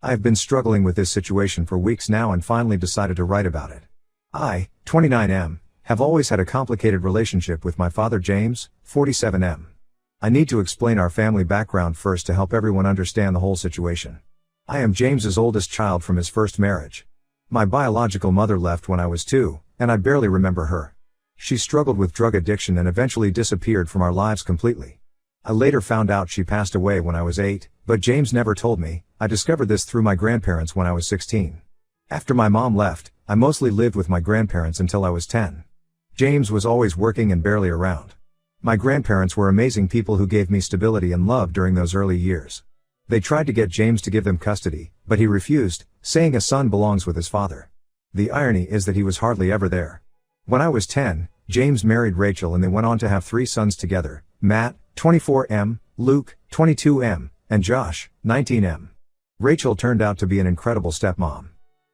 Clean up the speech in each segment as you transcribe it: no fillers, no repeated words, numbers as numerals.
I have been struggling with this situation for weeks now and finally decided to write about it. I, 29M, have always had a complicated relationship with my father James, 47M. I need to explain our family background first to help everyone understand the whole situation. I am James's oldest child from his first marriage. My biological mother left when I was 2, and I barely remember her. She struggled with drug addiction and eventually disappeared from our lives completely. I later found out she passed away when I was 8, but James never told me. I discovered this through my grandparents when I was 16. After my mom left, I mostly lived with my grandparents until I was 10. James was always working and barely around. My grandparents were amazing people who gave me stability and love during those early years. They tried to get James to give them custody, but he refused, saying a son belongs with his father. The irony is that he was hardly ever there. When I was 10, James married Rachel and they went on to have 3 sons together, Matt, 24M, Luke, 22M, and Josh, 19M. Rachel turned out to be an incredible stepmom.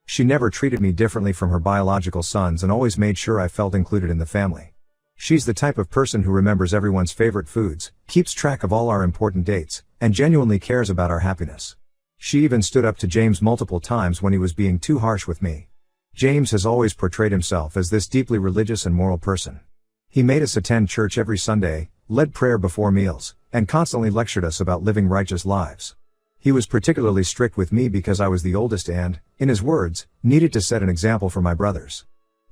She never treated me differently from her biological sons and always made sure I felt included in the family. She's the type of person who remembers everyone's favorite foods, keeps track of all our important dates, and genuinely cares about our happiness. She even stood up to James multiple times when he was being too harsh with me. James has always portrayed himself as this deeply religious and moral person. He made us attend church every Sunday, led prayer before meals, and constantly lectured us about living righteous lives. He was particularly strict with me because I was the oldest and, in his words, needed to set an example for my brothers.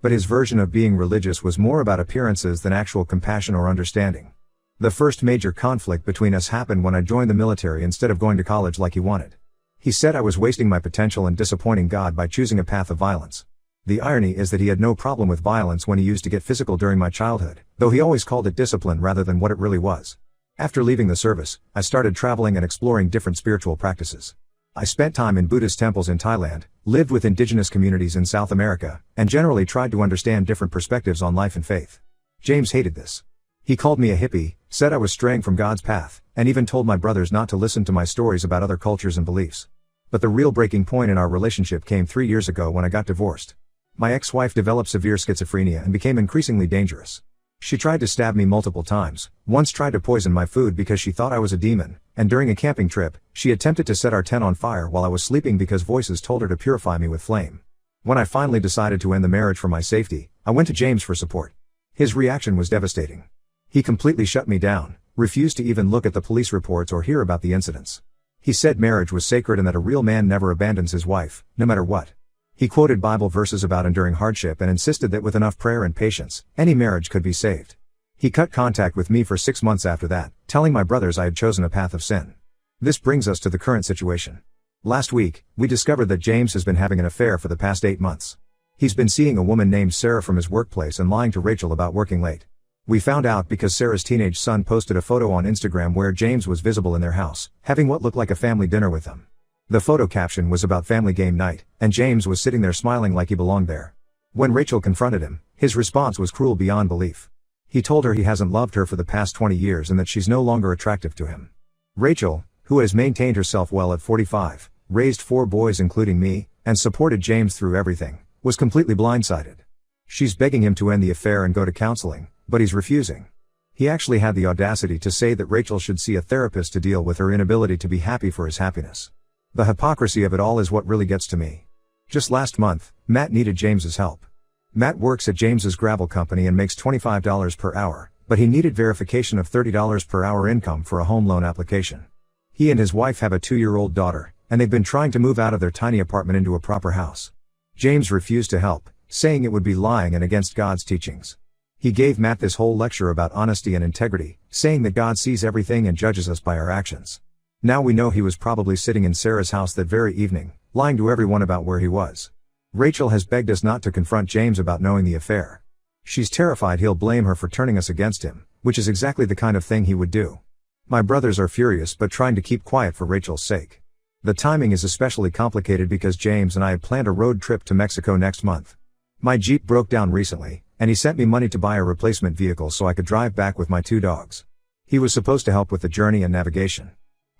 But his version of being religious was more about appearances than actual compassion or understanding. The first major conflict between us happened when I joined the military instead of going to college like he wanted. He said I was wasting my potential and disappointing God by choosing a path of violence. The irony is that he had no problem with violence when he used to get physical during my childhood, though he always called it discipline rather than what it really was. After leaving the service, I started traveling and exploring different spiritual practices. I spent time in Buddhist temples in Thailand, lived with indigenous communities in South America, and generally tried to understand different perspectives on life and faith. James hated this. He called me a hippie, said I was straying from God's path, and even told my brothers not to listen to my stories about other cultures and beliefs. But the real breaking point in our relationship came 3 years ago when I got divorced. My ex-wife developed severe schizophrenia and became increasingly dangerous. She tried to stab me multiple times, once tried to poison my food because she thought I was a demon, and during a camping trip, she attempted to set our tent on fire while I was sleeping because voices told her to purify me with flame. When I finally decided to end the marriage for my safety, I went to James for support. His reaction was devastating. He completely shut me down, refused to even look at the police reports or hear about the incidents. He said marriage was sacred and that a real man never abandons his wife, no matter what. He quoted Bible verses about enduring hardship and insisted that with enough prayer and patience, any marriage could be saved. He cut contact with me for 6 months after that, telling my brothers I had chosen a path of sin. This brings us to the current situation. Last week, we discovered that James has been having an affair for the past 8 months. He's been seeing a woman named Sarah from his workplace and lying to Rachel about working late. We found out because Sarah's teenage son posted a photo on Instagram where James was visible in their house, having what looked like a family dinner with them. The photo caption was about family game night, and James was sitting there smiling like he belonged there. When Rachel confronted him, his response was cruel beyond belief. He told her he hasn't loved her for the past 20 years and that she's no longer attractive to him. Rachel, who has maintained herself well at 45, raised 4 boys including me, and supported James through everything, was completely blindsided. She's begging him to end the affair and go to counseling, but he's refusing. He actually had the audacity to say that Rachel should see a therapist to deal with her inability to be happy for his happiness. The hypocrisy of it all is what really gets to me. Just last month, Matt needed James's help. Matt works at James's gravel company and makes $25 per hour, but he needed verification of $30 per hour income for a home loan application. He and his wife have a 2-year-old daughter, and they've been trying to move out of their tiny apartment into a proper house. James refused to help, saying it would be lying and against God's teachings. He gave Matt this whole lecture about honesty and integrity, saying that God sees everything and judges us by our actions. Now we know he was probably sitting in Sarah's house that very evening, lying to everyone about where he was. Rachel has begged us not to confront James about knowing the affair. She's terrified he'll blame her for turning us against him, which is exactly the kind of thing he would do. My brothers are furious but trying to keep quiet for Rachel's sake. The timing is especially complicated because James and I had planned a road trip to Mexico next month. My Jeep broke down recently, and he sent me money to buy a replacement vehicle so I could drive back with my 2 dogs. He was supposed to help with the journey and navigation.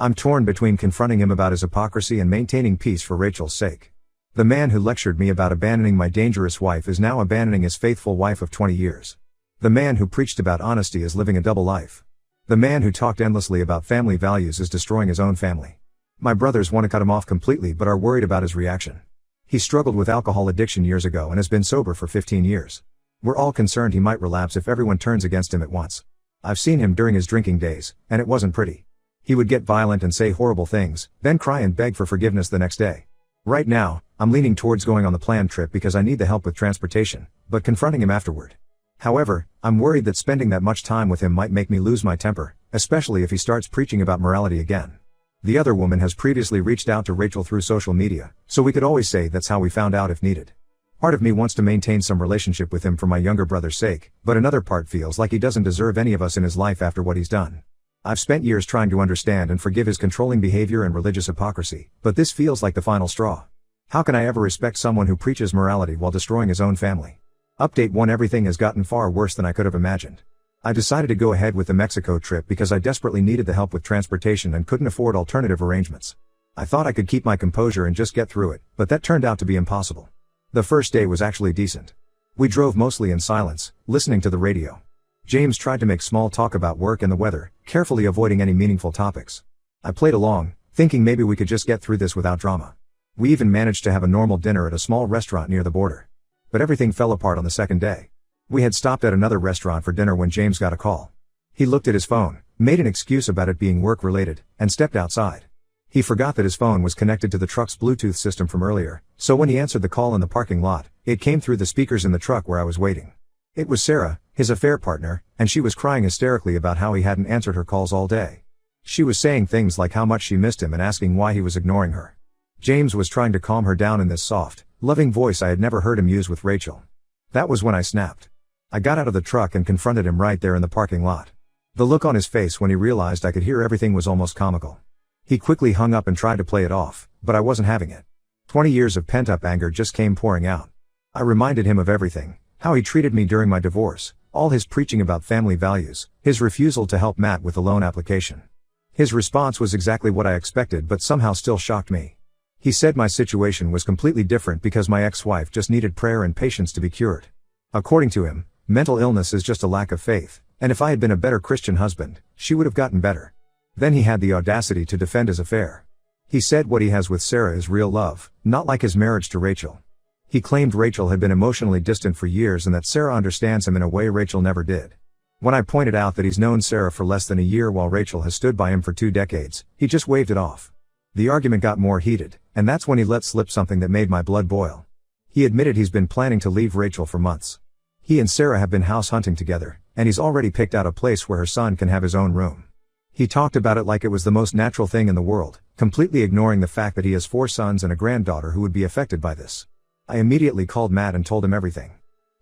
I'm torn between confronting him about his hypocrisy and maintaining peace for Rachel's sake. The man who lectured me about abandoning my dangerous wife is now abandoning his faithful wife of 20 years. The man who preached about honesty is living a double life. The man who talked endlessly about family values is destroying his own family. My brothers want to cut him off completely but are worried about his reaction. He struggled with alcohol addiction years ago and has been sober for 15 years. We're all concerned he might relapse if everyone turns against him at once. I've seen him during his drinking days, and it wasn't pretty. He would get violent and say horrible things, then cry and beg for forgiveness the next day. Right now, I'm leaning towards going on the planned trip because I need the help with transportation, but confronting him afterward. However, I'm worried that spending that much time with him might make me lose my temper, especially if he starts preaching about morality again. The other woman has previously reached out to Rachel through social media, so we could always say that's how we found out if needed. Part of me wants to maintain some relationship with him for my younger brother's sake, but another part feels like he doesn't deserve any of us in his life after what he's done. I've spent years trying to understand and forgive his controlling behavior and religious hypocrisy, but this feels like the final straw. How can I ever respect someone who preaches morality while destroying his own family? Update 1: Everything has gotten far worse than I could have imagined. I decided to go ahead with the Mexico trip because I desperately needed the help with transportation and couldn't afford alternative arrangements. I thought I could keep my composure and just get through it, but that turned out to be impossible. The first day was actually decent. We drove mostly in silence, listening to the radio. James tried to make small talk about work and the weather, carefully avoiding any meaningful topics. I played along, thinking maybe we could just get through this without drama. We even managed to have a normal dinner at a small restaurant near the border. But everything fell apart on the second day. We had stopped at another restaurant for dinner when James got a call. He looked at his phone, made an excuse about it being work-related, and stepped outside. He forgot that his phone was connected to the truck's Bluetooth system from earlier, so when he answered the call in the parking lot, it came through the speakers in the truck where I was waiting. It was Sarah, his affair partner, and she was crying hysterically about how he hadn't answered her calls all day. She was saying things like how much she missed him and asking why he was ignoring her. James was trying to calm her down in this soft, loving voice I had never heard him use with Rachel. That was when I snapped. I got out of the truck and confronted him right there in the parking lot. The look on his face when he realized I could hear everything was almost comical. He quickly hung up and tried to play it off, but I wasn't having it. 20 years of pent-up anger just came pouring out. I reminded him of everything, how he treated me during my divorce, all his preaching about family values, his refusal to help Matt with the loan application. His response was exactly what I expected but somehow still shocked me. He said my situation was completely different because my ex-wife just needed prayer and patience to be cured. According to him, mental illness is just a lack of faith, and if I had been a better Christian husband, she would have gotten better. Then he had the audacity to defend his affair. He said what he has with Sarah is real love, not like his marriage to Rachel. He claimed Rachel had been emotionally distant for years and that Sarah understands him in a way Rachel never did. When I pointed out that he's known Sarah for less than a year while Rachel has stood by him for 2 decades, he just waved it off. The argument got more heated, and that's when he let slip something that made my blood boil. He admitted he's been planning to leave Rachel for months. He and Sarah have been house hunting together, and he's already picked out a place where her son can have his own room. He talked about it like it was the most natural thing in the world, completely ignoring the fact that he has 4 sons and a granddaughter who would be affected by this. I immediately called Matt and told him everything.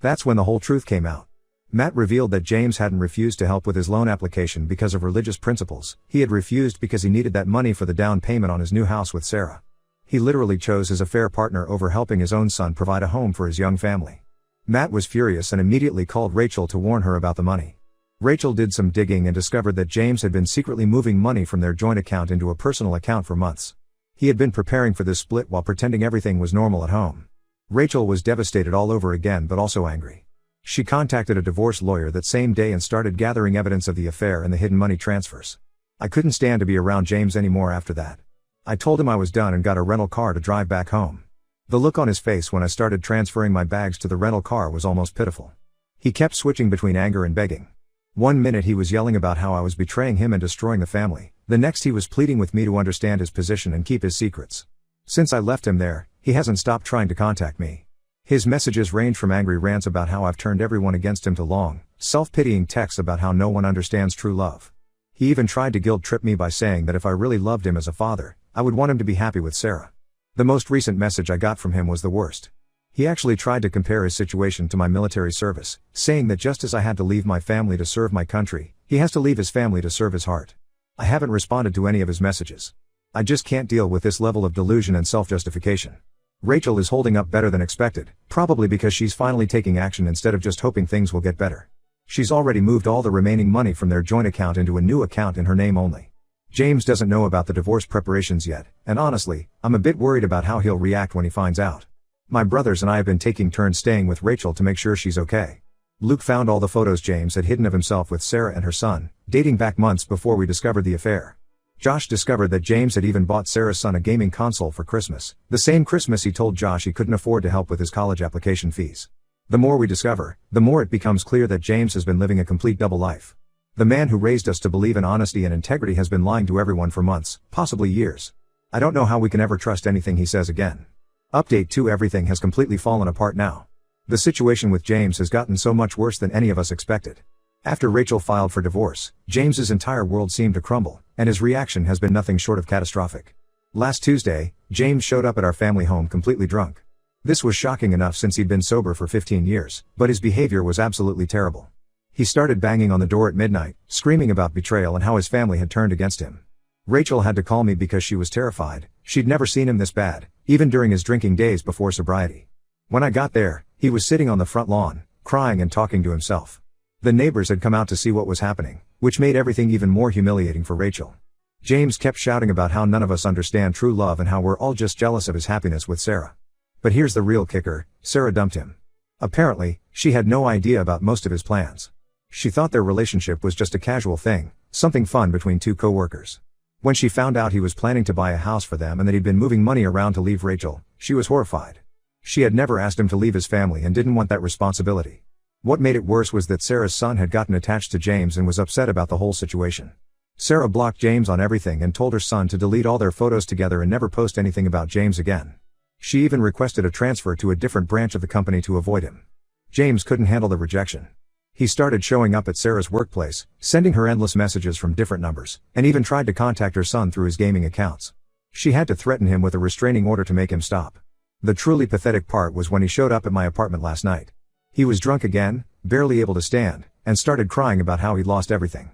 That's when the whole truth came out. Matt revealed that James hadn't refused to help with his loan application because of religious principles, he had refused because he needed that money for the down payment on his new house with Sarah. He literally chose his affair partner over helping his own son provide a home for his young family. Matt was furious and immediately called Rachel to warn her about the money. Rachel did some digging and discovered that James had been secretly moving money from their joint account into a personal account for months. He had been preparing for this split while pretending everything was normal at home. Rachel was devastated all over again but also angry. She contacted a divorce lawyer that same day and started gathering evidence of the affair and the hidden money transfers. I couldn't stand to be around James anymore after that. I told him I was done and got a rental car to drive back home. The look on his face when I started transferring my bags to the rental car was almost pitiful. He kept switching between anger and begging. One minute he was yelling about how I was betraying him and destroying the family, the next he was pleading with me to understand his position and keep his secrets. Since I left him there, he hasn't stopped trying to contact me. His messages range from angry rants about how I've turned everyone against him to long, self-pitying texts about how no one understands true love. He even tried to guilt-trip me by saying that if I really loved him as a father, I would want him to be happy with Sarah. The most recent message I got from him was the worst. He actually tried to compare his situation to my military service, saying that just as I had to leave my family to serve my country, he has to leave his family to serve his heart. I haven't responded to any of his messages. I just can't deal with this level of delusion and self-justification. Rachel is holding up better than expected, probably because she's finally taking action instead of just hoping things will get better. She's already moved all the remaining money from their joint account into a new account in her name only. James doesn't know about the divorce preparations yet, and honestly, I'm a bit worried about how he'll react when he finds out. My brothers and I have been taking turns staying with Rachel to make sure she's okay. Luke found all the photos James had hidden of himself with Sarah and her son, dating back months before we discovered the affair. Josh discovered that James had even bought Sarah's son a gaming console for Christmas, the same Christmas he told Josh he couldn't afford to help with his college application fees. The more we discover, the more it becomes clear that James has been living a complete double life. The man who raised us to believe in honesty and integrity has been lying to everyone for months, possibly years. I don't know how we can ever trust anything he says again. Update 2: Everything has completely fallen apart now. The situation with James has gotten so much worse than any of us expected. After Rachel filed for divorce, James's entire world seemed to crumble, and his reaction has been nothing short of catastrophic. Last Tuesday, James showed up at our family home completely drunk. This was shocking enough since he'd been sober for 15 years, but his behavior was absolutely terrible. He started banging on the door at midnight, screaming about betrayal and how his family had turned against him. Rachel had to call me because she was terrified. She'd never seen him this bad, even during his drinking days before sobriety. When I got there, he was sitting on the front lawn, crying and talking to himself. The neighbors had come out to see what was happening, which made everything even more humiliating for Rachel. James kept shouting about how none of us understand true love and how we're all just jealous of his happiness with Sarah. But here's the real kicker: Sarah dumped him. Apparently, she had no idea about most of his plans. She thought their relationship was just a casual thing, something fun between two co-workers. When she found out he was planning to buy a house for them and that he'd been moving money around to leave Rachel, she was horrified. She had never asked him to leave his family and didn't want that responsibility. What made it worse was that Sarah's son had gotten attached to James and was upset about the whole situation. Sarah blocked James on everything and told her son to delete all their photos together and never post anything about James again. She even requested a transfer to a different branch of the company to avoid him. James couldn't handle the rejection. He started showing up at Sarah's workplace, sending her endless messages from different numbers, and even tried to contact her son through his gaming accounts. She had to threaten him with a restraining order to make him stop. The truly pathetic part was when he showed up at my apartment last night. He was drunk again, barely able to stand, and started crying about how he'd lost everything.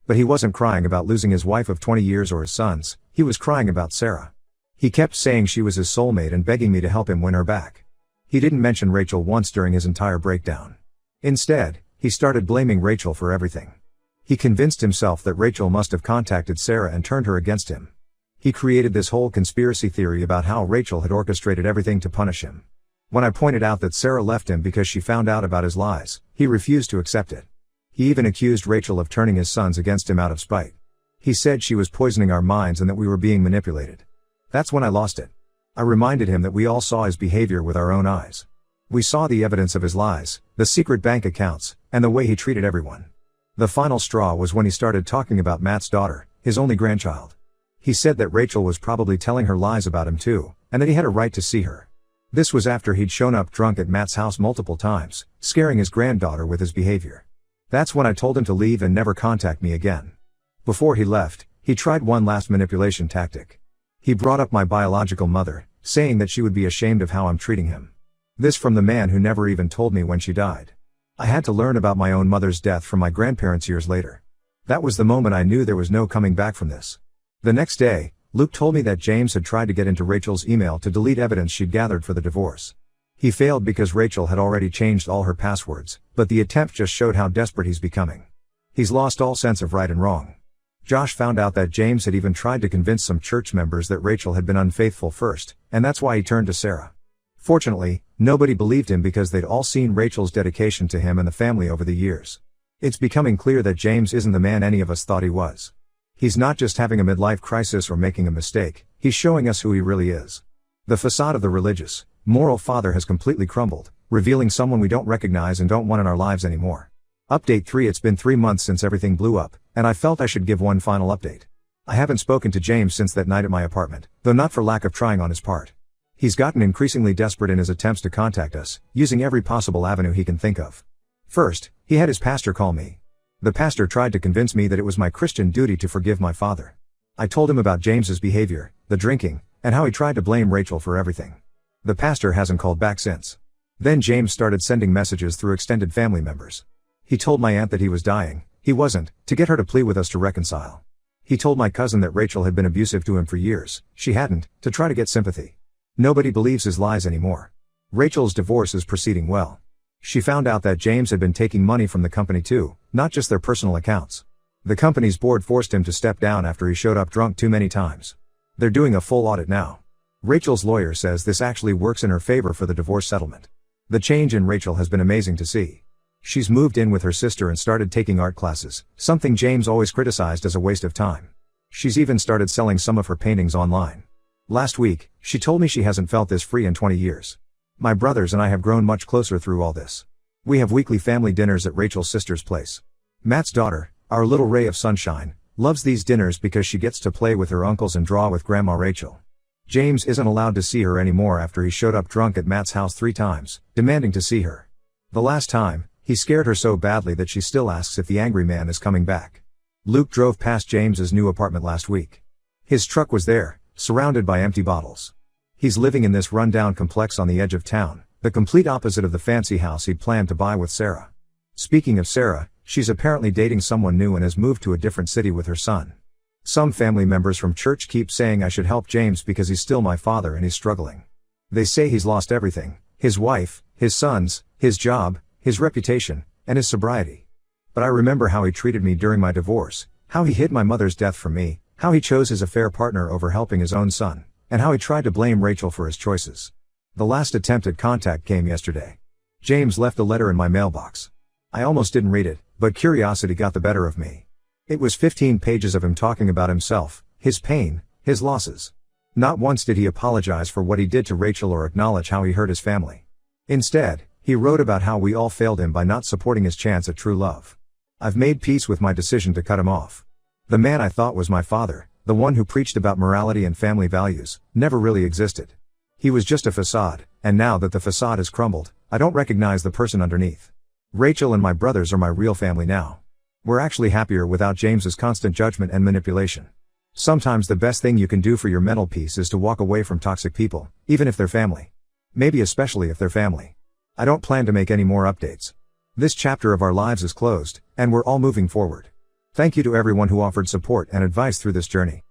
But he wasn't crying about losing his wife of 20 years or his sons, he was crying about Sarah. He kept saying she was his soulmate and begging me to help him win her back. He didn't mention Rachel once during his entire breakdown. Instead, he started blaming Rachel for everything. He convinced himself that Rachel must have contacted Sarah and turned her against him. He created this whole conspiracy theory about how Rachel had orchestrated everything to punish him. When I pointed out that Sarah left him because she found out about his lies, he refused to accept it. He even accused Rachel of turning his sons against him out of spite. He said she was poisoning our minds and that we were being manipulated. That's when I lost it. I reminded him that we all saw his behavior with our own eyes. We saw the evidence of his lies, the secret bank accounts, and the way he treated everyone. The final straw was when he started talking about Matt's daughter, his only grandchild. He said that Rachel was probably telling her lies about him too, and that he had a right to see her. This was after he'd shown up drunk at Matt's house multiple times, scaring his granddaughter with his behavior. That's when I told him to leave and never contact me again. Before he left, he tried one last manipulation tactic. He brought up my biological mother, saying that she would be ashamed of how I'm treating him. This from the man who never even told me when she died. I had to learn about my own mother's death from my grandparents years later. That was the moment I knew there was no coming back from this. The next day, Luke told me that James had tried to get into Rachel's email to delete evidence she'd gathered for the divorce. He failed because Rachel had already changed all her passwords, but the attempt just showed how desperate he's becoming. He's lost all sense of right and wrong. Josh found out that James had even tried to convince some church members that Rachel had been unfaithful first, and that's why he turned to Sarah. Fortunately, nobody believed him because they'd all seen Rachel's dedication to him and the family over the years. It's becoming clear that James isn't the man any of us thought he was. He's not just having a midlife crisis or making a mistake, he's showing us who he really is. The facade of the religious, moral father has completely crumbled, revealing someone we don't recognize and don't want in our lives anymore. Update 3: It's been 3 months since everything blew up, and I felt I should give one final update. I haven't spoken to James since that night at my apartment, though not for lack of trying on his part. He's gotten increasingly desperate in his attempts to contact us, using every possible avenue he can think of. First, he had his pastor call me. The pastor tried to convince me that it was my Christian duty to forgive my father. I told him about James's behavior, the drinking, and how he tried to blame Rachel for everything. The pastor hasn't called back since. Then James started sending messages through extended family members. He told my aunt that he was dying, he wasn't, to get her to plead with us to reconcile. He told my cousin that Rachel had been abusive to him for years, she hadn't, to try to get sympathy. Nobody believes his lies anymore. Rachel's divorce is proceeding well. She found out that James had been taking money from the company too, not just their personal accounts. The company's board forced him to step down after he showed up drunk too many times. They're doing a full audit now. Rachel's lawyer says this actually works in her favor for the divorce settlement. The change in Rachel has been amazing to see. She's moved in with her sister and started taking art classes, something James always criticized as a waste of time. She's even started selling some of her paintings online. Last week, she told me she hasn't felt this free in 20 years. My brothers and I have grown much closer through all this. We have weekly family dinners at Rachel's sister's place. Matt's daughter, our little ray of sunshine, loves these dinners because she gets to play with her uncles and draw with Grandma Rachel. James isn't allowed to see her anymore after he showed up drunk at Matt's house 3 times, demanding to see her. The last time, he scared her so badly that she still asks if the angry man is coming back. Luke drove past James's new apartment last week. His truck was there, surrounded by empty bottles. He's living in this run-down complex on the edge of town, the complete opposite of the fancy house he'd planned to buy with Sarah. Speaking of Sarah, she's apparently dating someone new and has moved to a different city with her son. Some family members from church keep saying I should help James because he's still my father and he's struggling. They say he's lost everything: his wife, his sons, his job, his reputation, and his sobriety. But I remember how he treated me during my divorce, how he hid my mother's death from me, how he chose his affair partner over helping his own son, and how he tried to blame Rachel for his choices. The last attempt at contact came yesterday. James left a letter in my mailbox. I almost didn't read it, but curiosity got the better of me. It was 15 pages of him talking about himself, his pain, his losses. Not once did he apologize for what he did to Rachel or acknowledge how he hurt his family. Instead, he wrote about how we all failed him by not supporting his chance at true love. I've made peace with my decision to cut him off. The man I thought was my father, the one who preached about morality and family values, never really existed. He was just a facade, and now that the facade has crumbled, I don't recognize the person underneath. Rachel and my brothers are my real family now. We're actually happier without James's constant judgment and manipulation. Sometimes the best thing you can do for your mental peace is to walk away from toxic people, even if they're family. Maybe especially if they're family. I don't plan to make any more updates. This chapter of our lives is closed, and we're all moving forward. Thank you to everyone who offered support and advice through this journey.